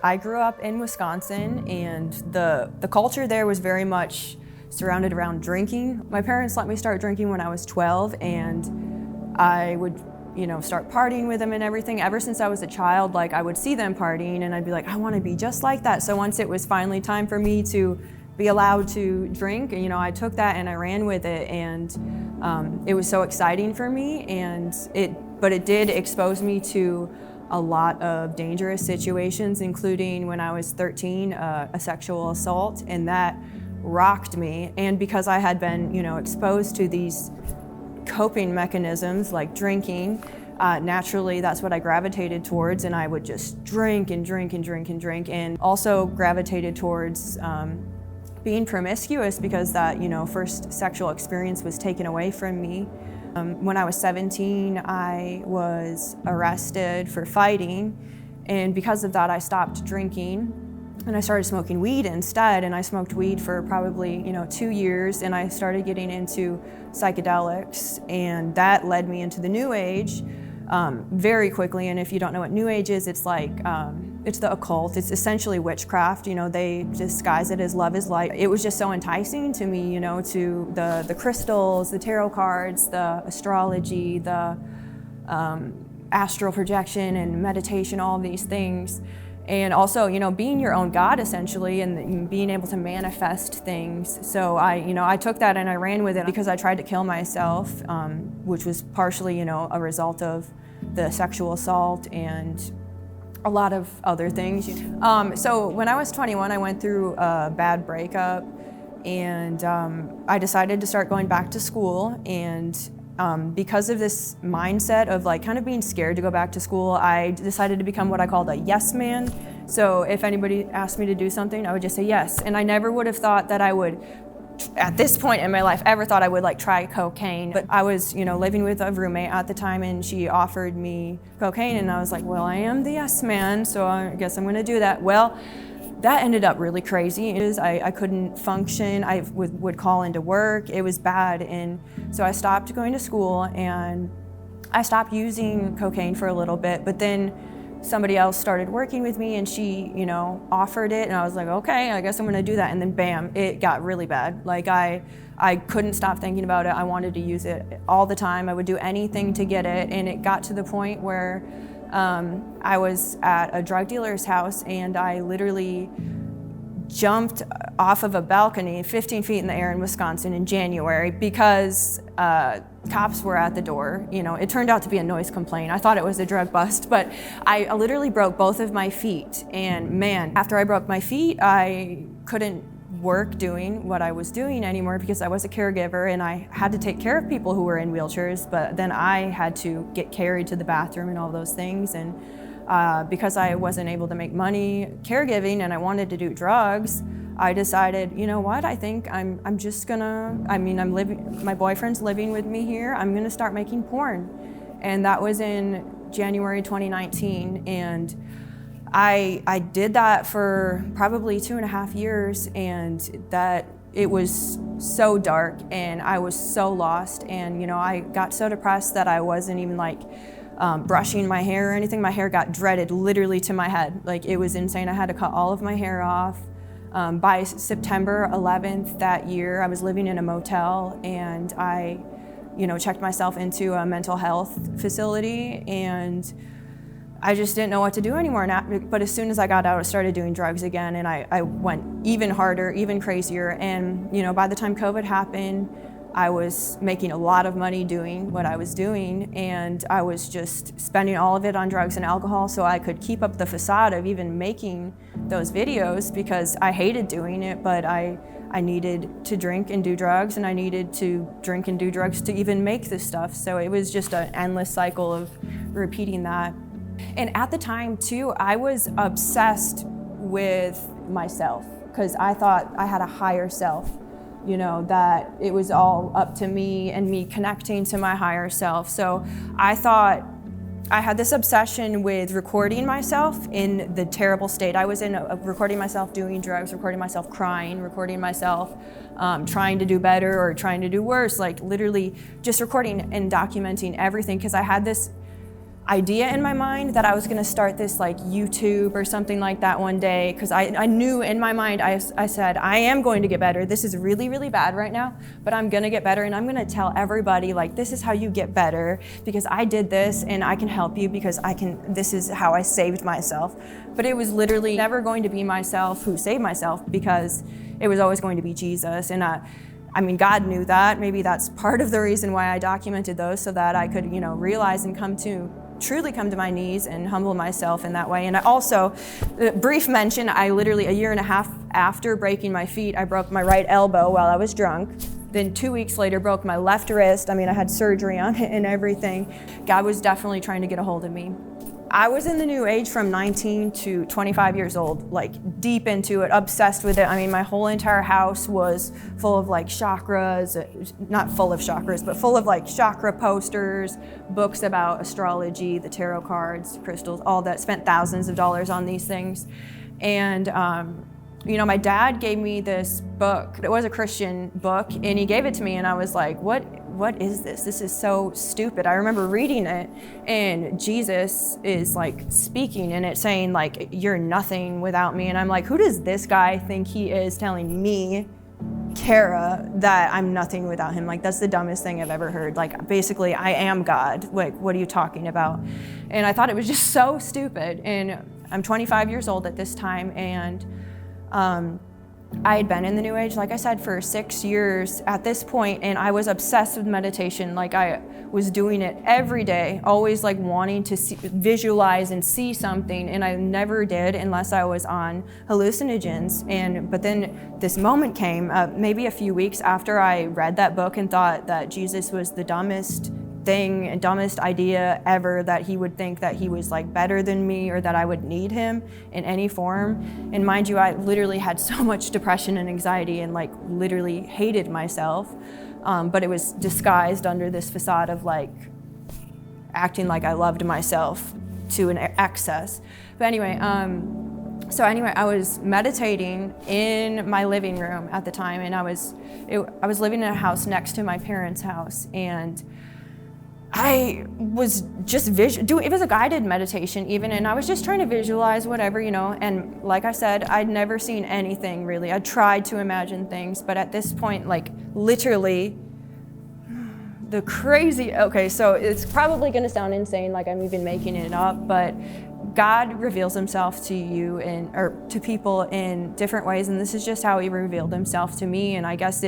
I grew up in Wisconsin, and the culture there was very much surrounded around drinking. My parents let me start drinking when I was 12, and I would, start partying with them and everything. Ever since I was a child, like, I would see them partying and I'd be like, I want to be just like that. So once it was finally time for me to be allowed to drink, I took that and I ran with it, and it was so exciting for me, but it did expose me to a lot of dangerous situations, including when I was 13, a sexual assault, and that rocked me. And because I had been, exposed to these coping mechanisms like drinking, naturally that's what I gravitated towards, and I would just drink and drink and drink and drink, and also gravitated towards being promiscuous because that, first sexual experience was taken away from me. When I was 17, I was arrested for fighting, and because of that I stopped drinking and I started smoking weed instead, and I smoked weed for probably 2 years, and I started getting into psychedelics, and that led me into the New Age very quickly. And if you don't know what New Age is, it's like it's the occult. It's essentially witchcraft. They disguise it as love is light. It was just so enticing to me, to the crystals, the tarot cards, the astrology, the astral projection and meditation, all of these things. And also, being your own God essentially, and being able to manifest things. So I took that and I ran with it because I tried to kill myself, which was partially, a result of the sexual assault and a lot of other things. So when I was 21, I went through a bad breakup, and I decided to start going back to school. And because of this mindset of kind of being scared to go back to school, I decided to become what I called a yes man. So if anybody asked me to do something, I would just say yes. And I never would have thought that I would, at this point in my life, ever thought I would try cocaine. But I was, living with a roommate at the time, and she offered me cocaine, and I was like, well, I am the yes man, so I guess I'm gonna do that. Well, that ended up really crazy. I couldn't function. I would call into work. It was bad. And so I stopped going to school, and I stopped using cocaine for a little bit, but then somebody else started working with me, and she, offered it, and I was like, okay, I guess I'm gonna do that. And then bam, it got really bad. I couldn't stop thinking about it. I wanted to use it all the time. I would do anything to get it. And it got to the point where I was at a drug dealer's house, and I literally jumped off of a balcony 15 feet in the air in Wisconsin in January because cops were at the door. It turned out to be a noise complaint. I thought it was a drug bust, but I literally broke both of my feet. And man, after I broke my feet, I couldn't work doing what I was doing anymore because I was a caregiver, and I had to take care of people who were in wheelchairs, but then I had to get carried to the bathroom and all those things. And because I wasn't able to make money caregiving and I wanted to do drugs, I decided, what, I think I'm just gonna, I'm living, my boyfriend's living with me here, I'm gonna start making porn. And that was in January 2019, and I did that for probably 2.5 years, and that it was so dark, and I was so lost, and I got so depressed that I wasn't even brushing my hair or anything. My hair got dreaded literally to my head. It was insane. I had to cut all of my hair off. By September 11th that year, I was living in a motel, and I, checked myself into a mental health facility, and I just didn't know what to do anymore. But as soon as I got out, I started doing drugs again, and I went even harder, even crazier. And by the time COVID happened, I was making a lot of money doing what I was doing, and I was just spending all of it on drugs and alcohol so I could keep up the facade of even making those videos, because I hated doing it, but I needed to drink and do drugs, and I needed to drink and do drugs to even make this stuff. So it was just an endless cycle of repeating that. And at the time too, I was obsessed with myself, because I thought I had a higher self, that it was all up to me and me connecting to my higher self. So I thought I had this obsession with recording myself in the terrible state I was in, recording myself doing drugs, recording myself crying, recording myself trying to do better or trying to do worse, literally just recording and documenting everything, because I had this idea in my mind that I was gonna start this like YouTube or something like that one day, because I knew in my mind, I said, I am going to get better. This is really, really bad right now, but I'm gonna get better, and I'm gonna tell everybody like, this is how you get better, because I did this and I can help you because this is how I saved myself. But it was literally never going to be myself who saved myself, because it was always going to be Jesus. And I mean, God knew that. Maybe that's part of the reason why I documented those, so that I could, realize and truly come to my knees and humble myself in that way. And I also, brief mention, I literally, a year and a half after breaking my feet, I broke my right elbow while I was drunk. Then 2 weeks later, broke my left wrist. I mean, I had surgery on it and everything. God was definitely trying to get a hold of me. I was in the New Age from 19 to 25 years old, like deep into it, obsessed with it. I mean, my whole entire house was full of like chakras, not full of chakras, but full of like chakra posters, books about astrology, the tarot cards, crystals, all that. Spent thousands of dollars on these things. And my dad gave me this book. It was a Christian book, and he gave it to me, and I was like, what is this? This is so stupid. I remember reading it, and Jesus is like speaking in it, saying like, you're nothing without me. And I'm like, who does this guy think he is, telling me, Cara, that I'm nothing without him? Like, that's the dumbest thing I've ever heard. Like, basically, I am God. Like, what are you talking about? And I thought it was just so stupid. And I'm 25 years old at this time, and I had been in the New Age, like I said, for 6 years at this point, and I was obsessed with meditation. Like, I was doing it every day, always like wanting to visualize and see something, and I never did unless I was on hallucinogens. But then this moment came, maybe a few weeks after I read that book and thought that Jesus was the dumbest thing and dumbest idea ever, that he would think that he was like better than me, or that I would need him in any form. And mind you, I literally had so much depression and anxiety, and like literally hated myself, but it was disguised under this facade of like acting like I loved myself to an excess. But anyway, I was meditating in my living room at the time, and I was living in a house next to my parents' house, and I was just it was a guided meditation even, and I was just trying to visualize whatever, and like I said, I'd never seen anything really. I tried to imagine things, but at this point, like literally so it's probably gonna sound insane, like I'm even making it up, but God reveals himself to you or to people in different ways, and this is just how he revealed himself to me. And I guess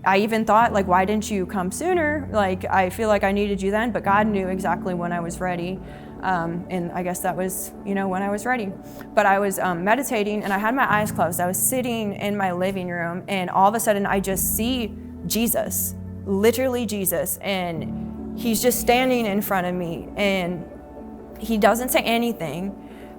I even thought, like, why didn't you come sooner? Like, I feel like I needed you then, but God knew exactly when I was ready. And I guess that was, when I was ready. But I was meditating, and I had my eyes closed. I was sitting in my living room, and all of a sudden I just see Jesus, literally Jesus, and he's just standing in front of me, and he doesn't say anything,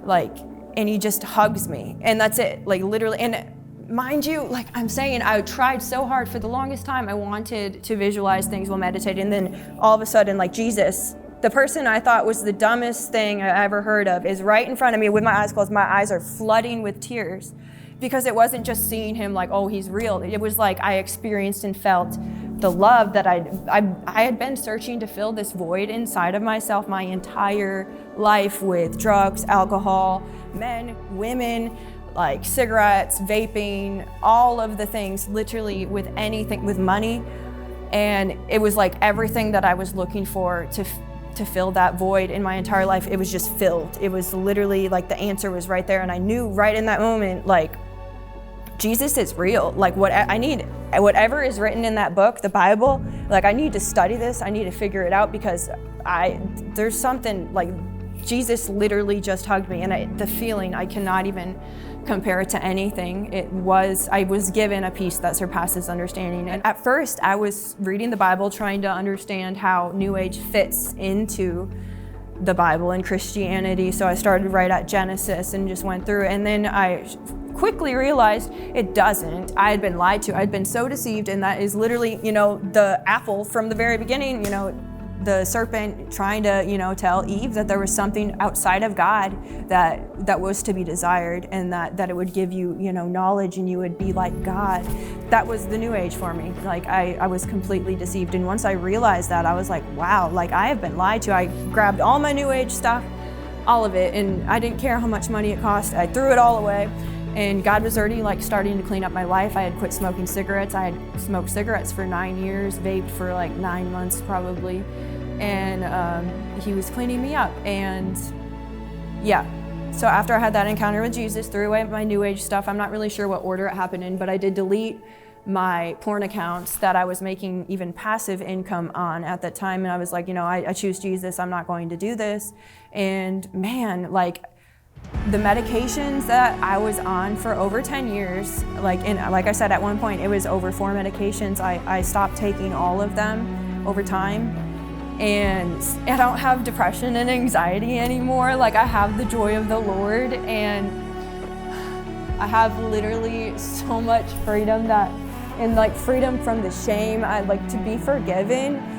and he just hugs me, and that's it, like literally. And mind you, like I'm saying, I tried so hard for the longest time. I wanted to visualize things while meditating, and then all of a sudden, like Jesus, the person I thought was the dumbest thing I ever heard of, is right in front of me with my eyes closed. My eyes are flooding with tears, because it wasn't just seeing him like, oh, he's real. It was like I experienced and felt the love that I had been searching to fill this void inside of myself my entire life, with drugs, alcohol, men, women, like cigarettes, vaping, all of the things, literally with anything, with money. And it was like everything that I was looking for to fill that void in my entire life, it was just filled. It was literally like the answer was right there. And I knew right in that moment, like, Jesus is real. Like, whatever is written in that book, the Bible, like, I need to study this. I need to figure it out, because there's something, like, Jesus literally just hugged me, and the feeling, I cannot even compare it to anything. I was given a peace that surpasses understanding. And at first, I was reading the Bible, trying to understand how New Age fits into the Bible and Christianity. So I started right at Genesis and just went through it. And then I quickly realized it doesn't. I had been lied to. I'd been so deceived, and that is literally, the apple from the very beginning, the serpent trying to, tell Eve that there was something outside of God that was to be desired, and that it would give you, knowledge, and you would be like God. That was the New Age for me. Like I was completely deceived. And once I realized that, I was like, wow, like I have been lied to. I grabbed all my New Age stuff, all of it, and I didn't care how much money it cost. I threw it all away. And God was already like starting to clean up my life. I had quit smoking cigarettes. I had smoked cigarettes for 9 years, vaped for like 9 months probably. And he was cleaning me up. And yeah, so after I had that encounter with Jesus, threw away my New Age stuff. I'm not really sure what order it happened in, but I did delete my porn accounts that I was making even passive income on at that time. And I was like, I choose Jesus. I'm not going to do this. And man, like, the medications that I was on for over 10 years, like I said, at one point it was over 4 medications. I stopped taking all of them over time, and I don't have depression and anxiety anymore. Like I have the joy of the Lord, and I have literally so much freedom and like freedom from the shame. I like to be forgiven.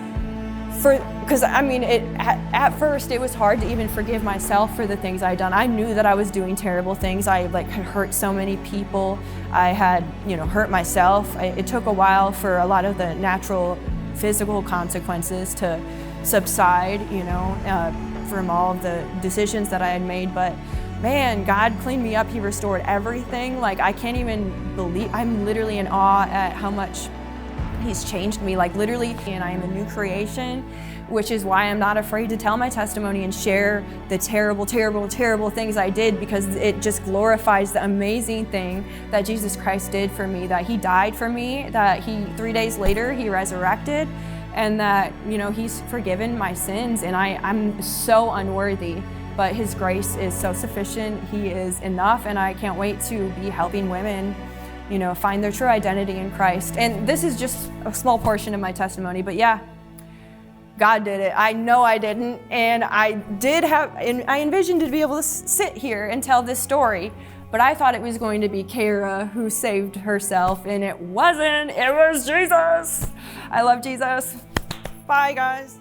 Because I mean, at first it was hard to even forgive myself for the things I'd done. I knew that I was doing terrible things. I had hurt so many people. I had, hurt myself. It took a while for a lot of the natural physical consequences to subside, from all of the decisions that I had made. But man, God cleaned me up. He restored everything. Like I can't even believe, I'm literally in awe at how much He's changed me, like literally, and I am a new creation, which is why I'm not afraid to tell my testimony and share the terrible, terrible, terrible things I did, because it just glorifies the amazing thing that Jesus Christ did for me, that He died for me, that 3 days later He resurrected, and that, He's forgiven my sins, and I'm so unworthy, but His grace is so sufficient. He is enough, and I can't wait to be helping women find their true identity in Christ. And this is just a small portion of my testimony, but yeah, God did it. I know I didn't, and I envisioned to be able to sit here and tell this story, but I thought it was going to be Cara who saved herself, and it wasn't. It was Jesus. I love Jesus. Bye, guys.